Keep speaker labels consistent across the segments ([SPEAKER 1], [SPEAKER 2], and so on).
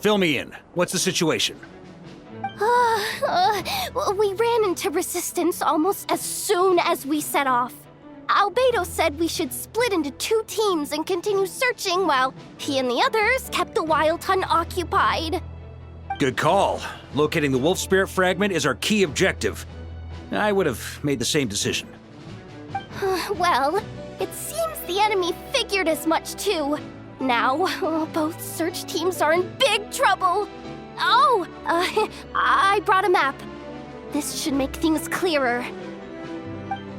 [SPEAKER 1] Fill me in. What's the situation?
[SPEAKER 2] We ran into resistance almost as soon as we set off. Albedo said we should split into 2 teams and continue searching while he and the others kept the Wild Hunt occupied.
[SPEAKER 1] Good call. Locating the Wolf Spirit fragment is our key objective. I would have made the same decision.
[SPEAKER 2] Well, it seems the enemy figured as much too. Now, both search teams are in big trouble. Oh, I brought a map. This should make things clearer.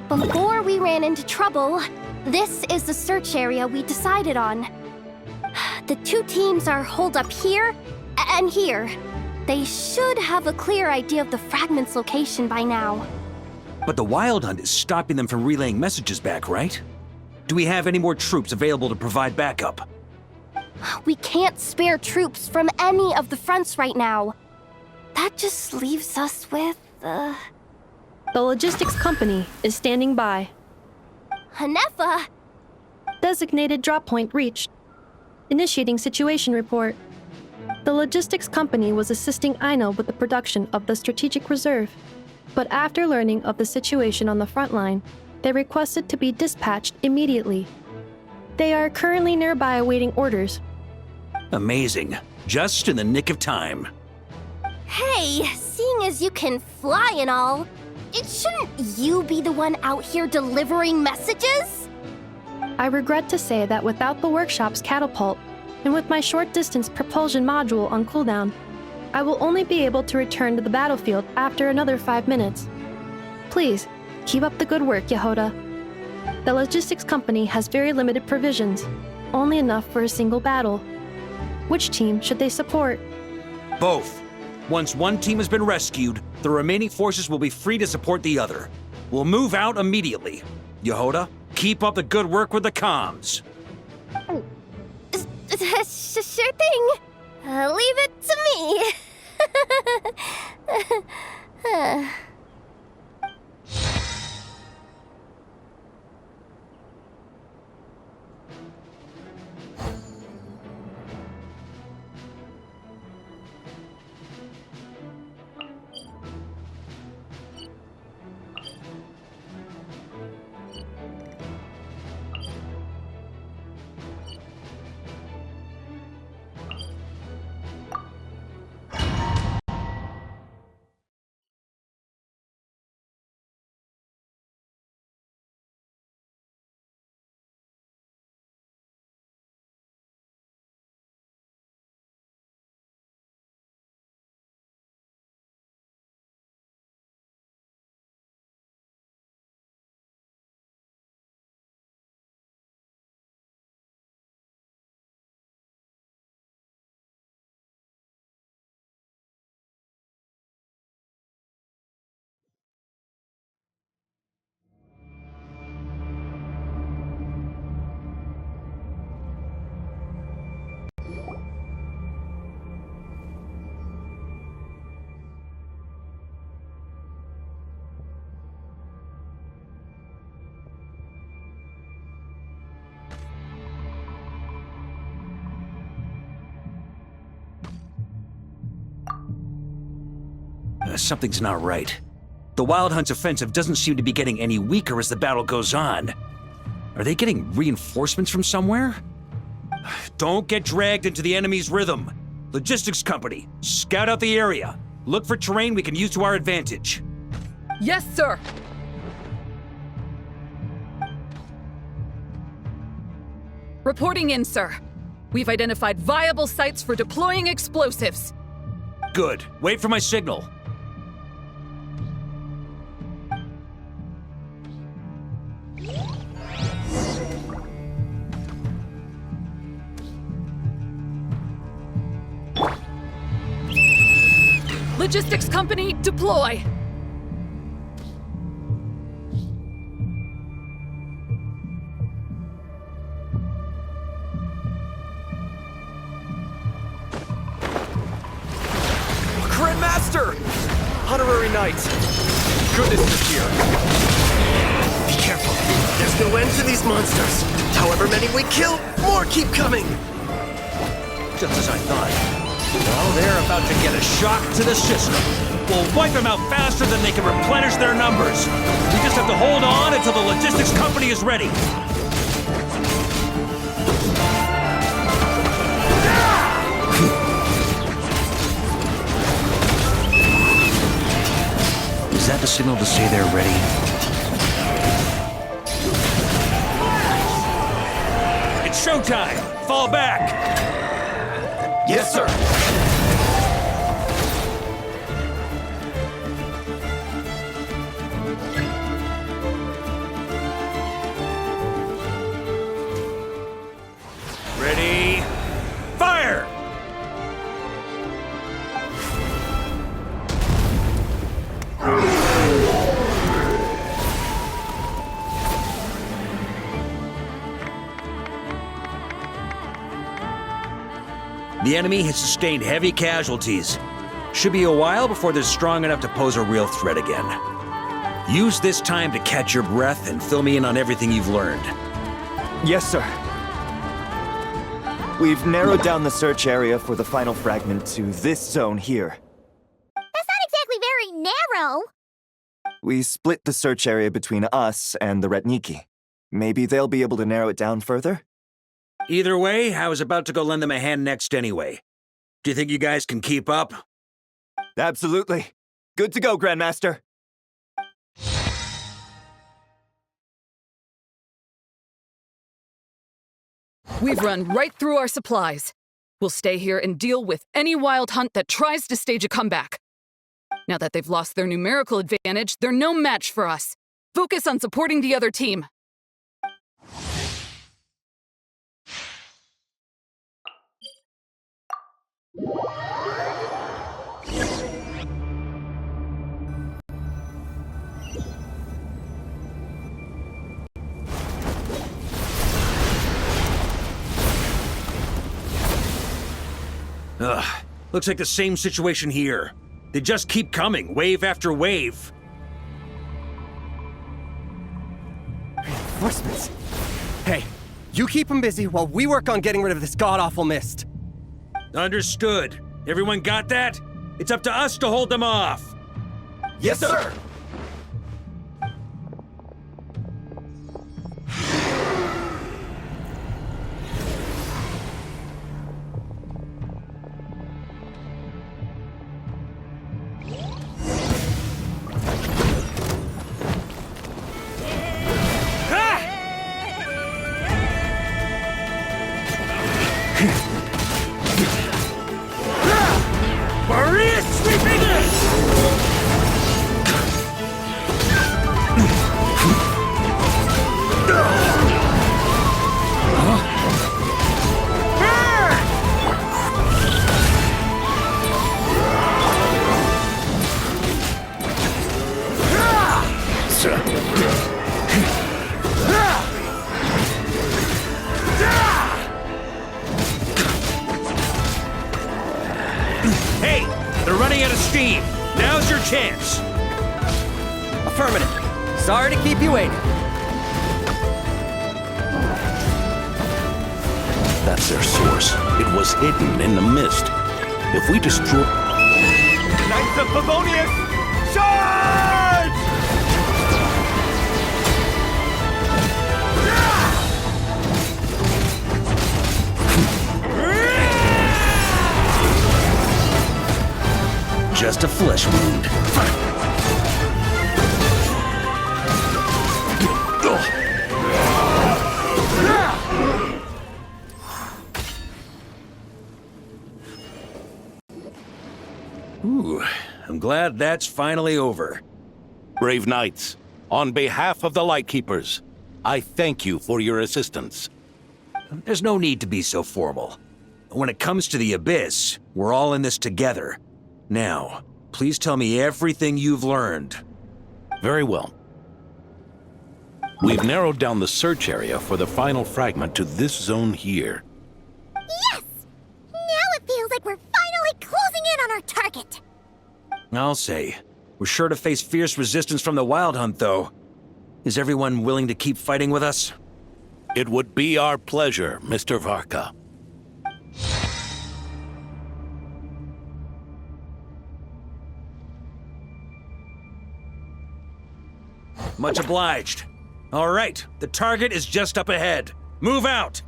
[SPEAKER 2] Before we ran into trouble, this is the search area we decided on. The 2 teams are holed up here and here. They should have a clear idea of the fragment's location by now.
[SPEAKER 1] But the Wild Hunt is stopping them from relaying messages back, right? Do we have any more troops available to provide backup?
[SPEAKER 2] We can't spare troops from any of the fronts right now. That just leaves us with,
[SPEAKER 3] The logistics company is standing by.
[SPEAKER 2] Hanefa!
[SPEAKER 3] Designated drop point reached. Initiating situation report. The logistics company was assisting Aino with the production of the strategic reserve, but after learning of the situation on the front line, they requested to be dispatched immediately. They are currently nearby awaiting orders.
[SPEAKER 1] Amazing. Just in the nick of time.
[SPEAKER 2] Hey, seeing as you can fly and all, shouldn't you be the one out here delivering messages?
[SPEAKER 3] I regret to say that without the workshop's catapult, and with my short-distance propulsion module on cooldown, I will only be able to return to the battlefield after another 5 minutes. Please, keep up the good work, Yehoda. The logistics company has very limited provisions, only enough for a single battle. Which team should they support?
[SPEAKER 1] Both. Once one team has been rescued, the remaining forces will be free to support the other. We'll move out immediately. Yehoda, keep up the good work with the comms.
[SPEAKER 2] Sure thing. Leave it to me.
[SPEAKER 1] Something's not right. The Wild Hunt's offensive doesn't seem to be getting any weaker as the battle goes on. Are they getting reinforcements from somewhere? Don't get dragged into the enemy's rhythm. Logistics company, scout out the area. Look for terrain we can use to our advantage.
[SPEAKER 4] Yes, sir! Reporting in, sir. We've identified viable sites for deploying explosives.
[SPEAKER 1] Good. Wait for my signal.
[SPEAKER 4] Logistics company, deploy!
[SPEAKER 5] Master! Honorary Knight! Goodness is here! Be careful. There's no end to these monsters. However many we kill, more keep coming!
[SPEAKER 1] Just as I thought. Well, they're about to get a shock to the system. We'll wipe them out faster than they can replenish their numbers. We just have to hold on until the logistics company is ready. Is that the signal to say they're ready? It's showtime! Fall back!
[SPEAKER 5] Yes, sir.
[SPEAKER 1] Ready? Fire! The enemy has sustained heavy casualties. Should be a while before they're strong enough to pose a real threat again. Use this time to catch your breath and fill me in on everything you've learned.
[SPEAKER 6] Yes, sir. We've narrowed down the search area for the final fragment to this zone here.
[SPEAKER 2] That's not exactly very narrow.
[SPEAKER 6] We split the search area between us and the Retniki. Maybe they'll be able to narrow it down further?
[SPEAKER 1] Either way, I was about to go lend them a hand next anyway. Do you think you guys can keep up?
[SPEAKER 6] Absolutely. Good to go, Grandmaster.
[SPEAKER 4] We've run right through our supplies. We'll stay here and deal with any wild hunt that tries to stage a comeback. Now that they've lost their numerical advantage, they're no match for us. Focus on supporting the other team.
[SPEAKER 1] Ugh, looks like the same situation here. They just keep coming, wave after wave.
[SPEAKER 5] Reinforcements. Hey, you keep them busy while we work on getting rid of this god-awful mist.
[SPEAKER 1] Understood. Everyone got that? It's up to us to hold them off.
[SPEAKER 5] Yes, sir!
[SPEAKER 1] Maria sweeping it! Hey, they're running out of steam. Now's your chance.
[SPEAKER 5] Affirmative. Sorry to keep you waiting.
[SPEAKER 7] That's their source. It was hidden in the mist. If we destroy...
[SPEAKER 6] Knights of Favonius, charge!
[SPEAKER 1] Just a flesh wound. Ooh, I'm glad that's finally over.
[SPEAKER 7] Brave knights, on behalf of the Lightkeepers, I thank you for your assistance.
[SPEAKER 1] There's no need to be so formal. When it comes to the Abyss, we're all in this together. Now, please tell me everything you've learned.
[SPEAKER 7] Very well. We've narrowed down the search area for the final fragment to this zone here.
[SPEAKER 2] Yes! Now it feels like we're finally closing in on our target.
[SPEAKER 1] I'll say. We're sure to face fierce resistance from the Wild Hunt, though. Is everyone willing to keep fighting with us?
[SPEAKER 7] It would be our pleasure, Mr. Varka.
[SPEAKER 1] Much obliged. All right, the target is just up ahead. Move out!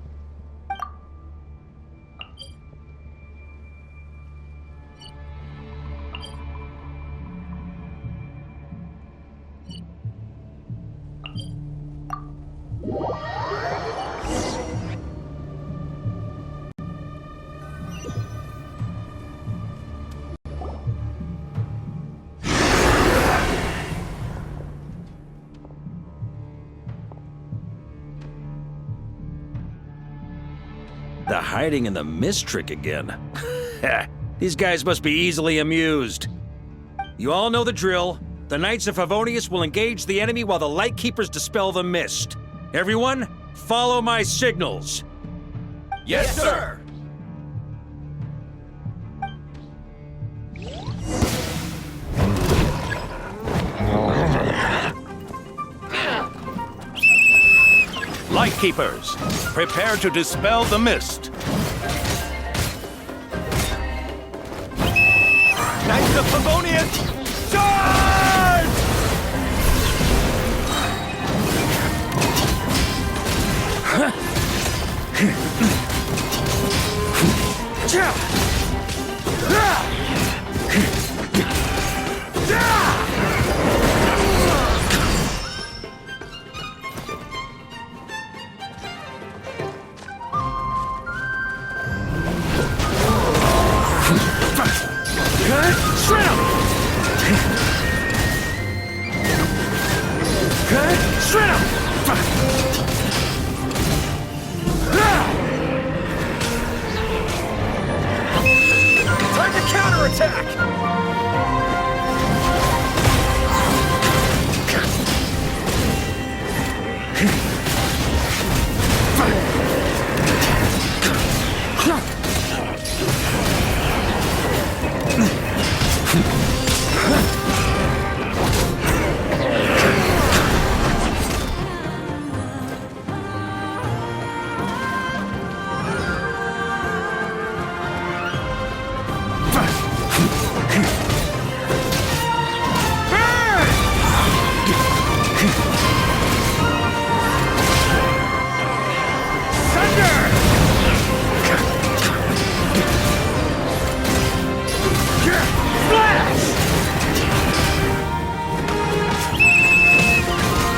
[SPEAKER 1] The hiding in the mist trick again. These guys must be easily amused. You all know the drill. The Knights of Favonius will engage the enemy while the Lightkeepers dispel the mist. Everyone, follow my signals.
[SPEAKER 5] Yes, sir!
[SPEAKER 7] Lightkeepers, prepare to dispel the mist.
[SPEAKER 5] Knights of Favonius, charge! Time to counterattack!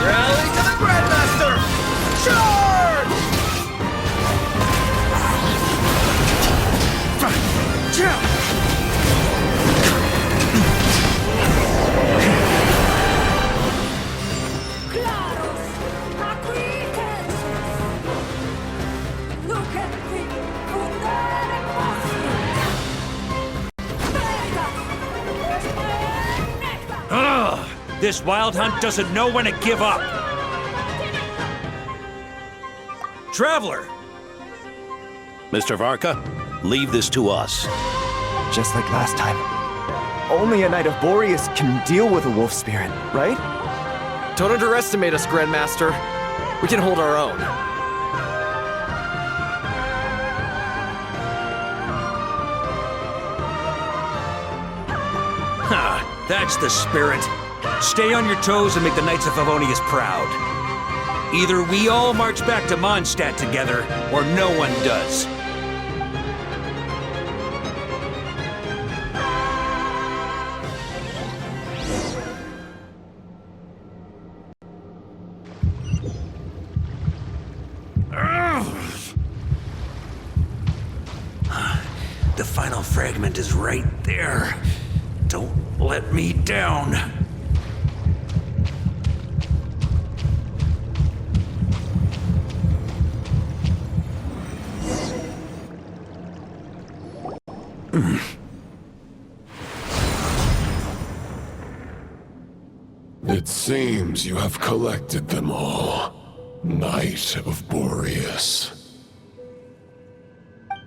[SPEAKER 5] Rally to the Grandmaster! Charge!
[SPEAKER 1] Ugh! This Wild Hunt doesn't know when to give up. Traveler!
[SPEAKER 7] Mr. Varka, leave this to us.
[SPEAKER 6] Just like last time. Only a Knight of Boreas can deal with a wolf spirit, right?
[SPEAKER 5] Don't underestimate us, Grandmaster. We can hold our own.
[SPEAKER 1] Ha! That's the spirit. Stay on your toes and make the Knights of Favonius proud. Either we all march back to Mondstadt together, or no one does. The final fragment is right there. Don't let me down.
[SPEAKER 8] It seems you have collected them all, Knight of Boreas.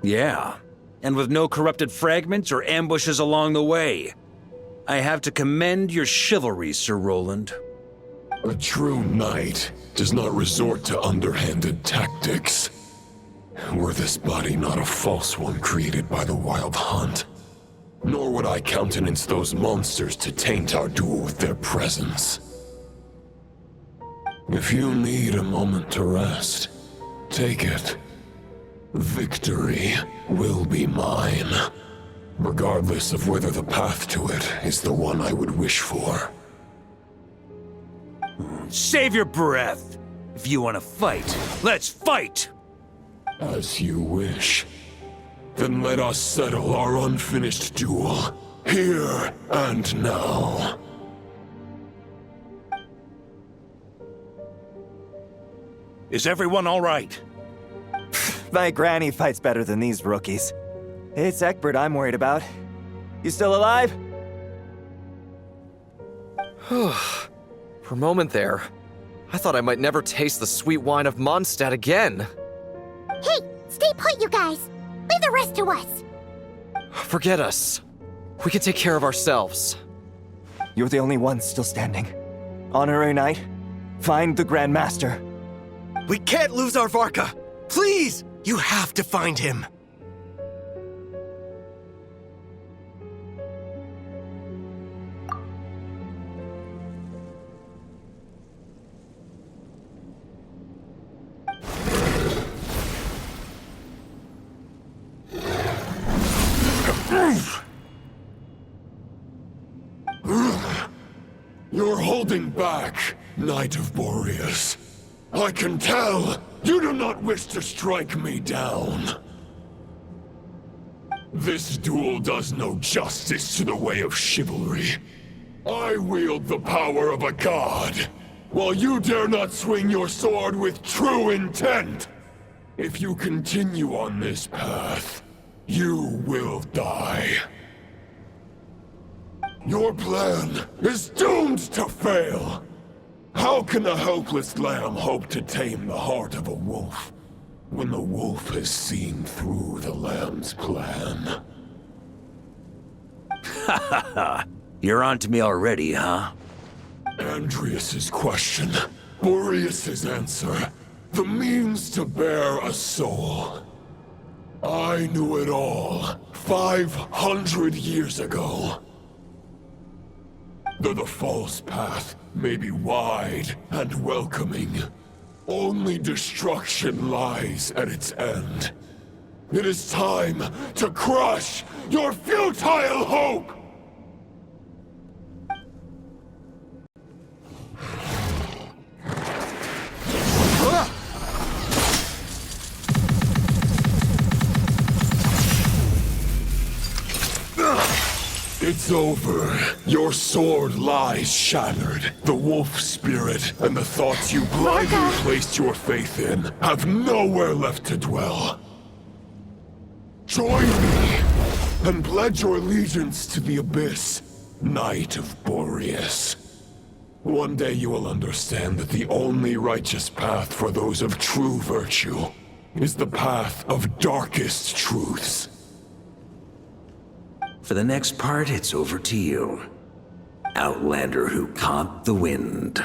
[SPEAKER 1] Yeah, and with no corrupted fragments or ambushes along the way. I have to commend your chivalry, Sir Roland.
[SPEAKER 8] A true knight does not resort to underhanded tactics. Were this body not a false one created by the Wild Hunt, nor would I countenance those monsters to taint our duel with their presence. If you need a moment to rest, take it. Victory will be mine, regardless of whether the path to it is the one I would wish for.
[SPEAKER 1] Save your breath. If you want to fight, let's fight!
[SPEAKER 8] As you wish. Then let us settle our unfinished duel, here and now.
[SPEAKER 7] Is everyone all right?
[SPEAKER 6] My granny fights better than these rookies. It's Egbert I'm worried about. You still alive?
[SPEAKER 5] For a moment there, I thought I might never taste the sweet wine of Mondstadt again.
[SPEAKER 2] Hey, stay put, you guys. Leave the rest to us.
[SPEAKER 5] Forget us. We can take care of ourselves.
[SPEAKER 6] You're the only one still standing. Honorary Knight, find the Grand Master.
[SPEAKER 9] We can't lose our Varka! Please! You have to find him!
[SPEAKER 8] You're holding back, Knight of Boreas. I can tell you do not wish to strike me down. This duel does no justice to the way of chivalry. I wield the power of a god, while you dare not swing your sword with true intent. If you continue on this path, you will die. Your plan is doomed to fail. How can a helpless lamb hope to tame the heart of a wolf, when the wolf has seen through the lamb's plan?
[SPEAKER 1] Ha ha ha! You're on to me already, huh?
[SPEAKER 8] Andreas's question, Boreas's answer, the means to bear a soul. I knew it all 500 years ago. Though the false path may be wide and welcoming, only destruction lies at its end. It is time to crush your futile hope! It's over. Your sword lies shattered. The wolf spirit and the thoughts you blindly placed your faith in have nowhere left to dwell. Join me and pledge your allegiance to the abyss, Knight of Boreas. One day you will understand that the only righteous path for those of true virtue is the path of darkest truths.
[SPEAKER 1] For the next part, it's over to you. Outlander who caught the wind.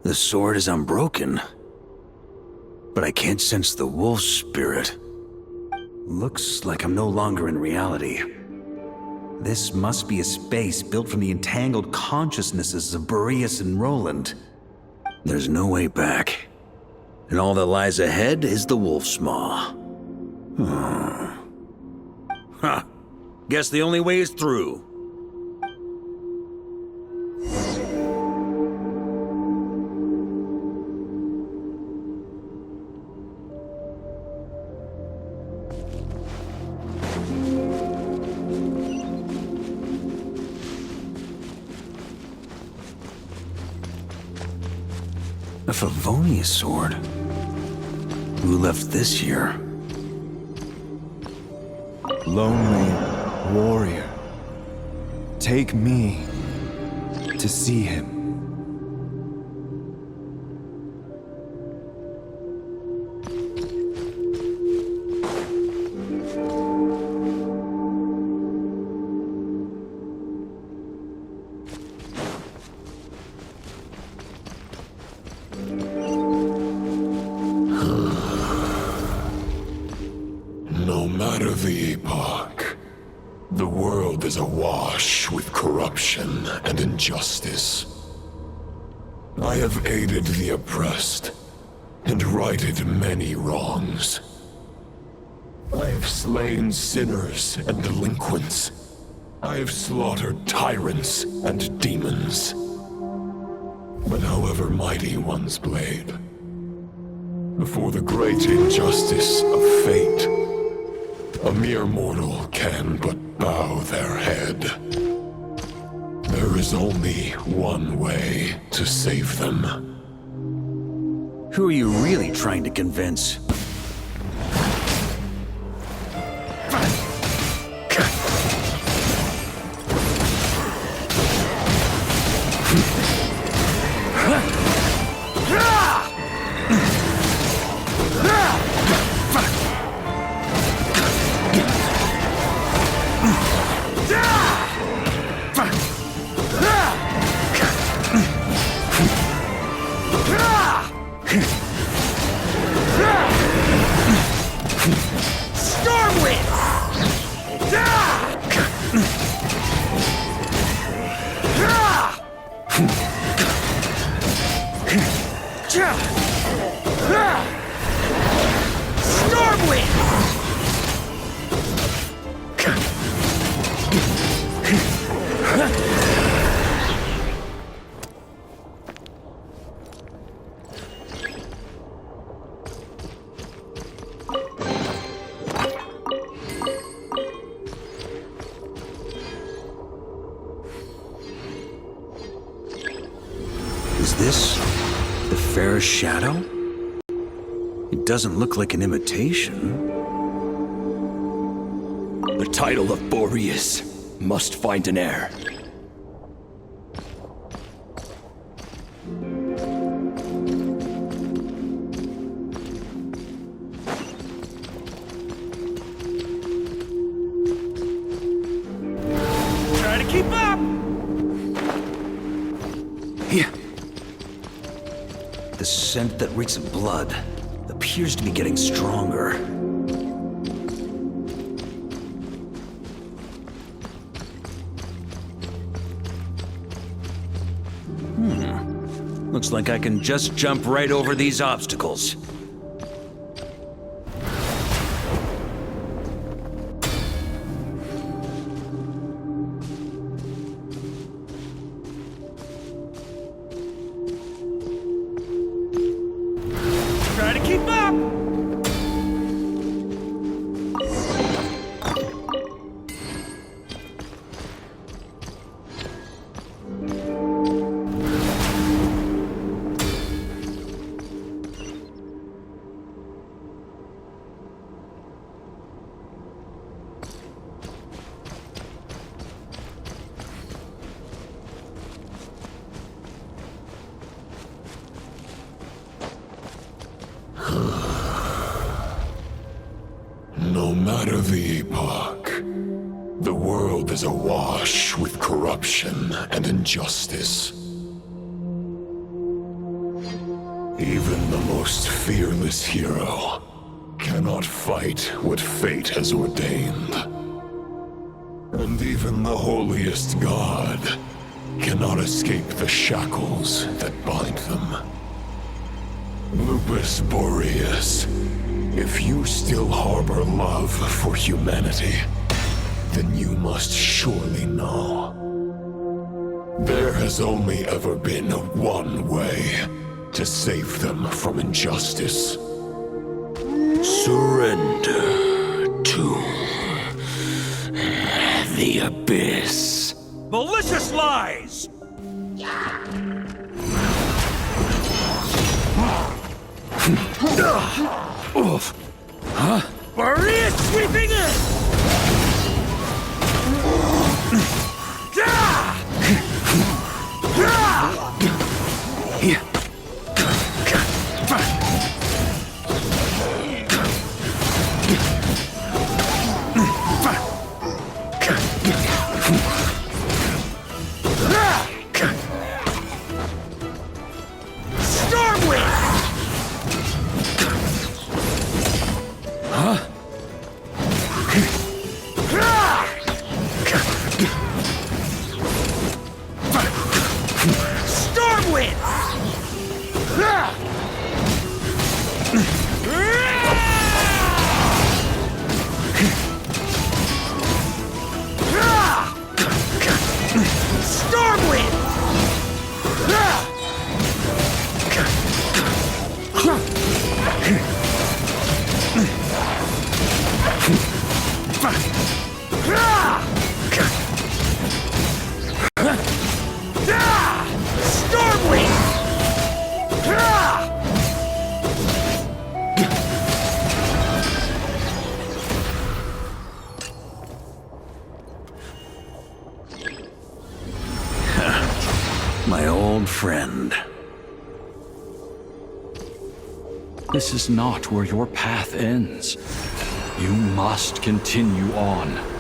[SPEAKER 1] The sword is unbroken, but I can't sense the wolf spirit. Looks like I'm no longer in reality. This must be a space built from the entangled consciousnesses of Boreas and Roland. There's no way back, and all that lies ahead is the wolf's maw. Huh. Guess the only way is through. A Favonius sword? Who left this here?
[SPEAKER 6] Lonely warrior. Take me to see him.
[SPEAKER 8] No matter the epoch, the world is awash with corruption and injustice. I have aided the oppressed and righted many wrongs. I have slain sinners and delinquents. I have slaughtered tyrants and demons. But however mighty one's blade, before the great injustice of fate, a mere mortal can but bow their head. There is only one way to save them.
[SPEAKER 1] Who are you really trying to convince? Is this the fairest shadow? It doesn't look like an imitation.
[SPEAKER 9] The title of Boreas must find an heir.
[SPEAKER 1] Try to keep up! Here. The scent that reeks of blood appears to be getting stronger. Looks like I can just jump right over these obstacles. Try to keep up!
[SPEAKER 8] No matter the epoch, the world is awash with corruption and injustice. Even the most fearless hero cannot fight what fate has ordained. And even the holiest god cannot escape the shackles that bind them. Lupus Boreas, if you still harbor love for humanity, then you must surely know. There has only ever been one way to save them from injustice.
[SPEAKER 7] Surrender to the abyss.
[SPEAKER 1] Malicious lies! Maria sweeping in! My old friend.
[SPEAKER 10] This is not where your path ends. You must continue on.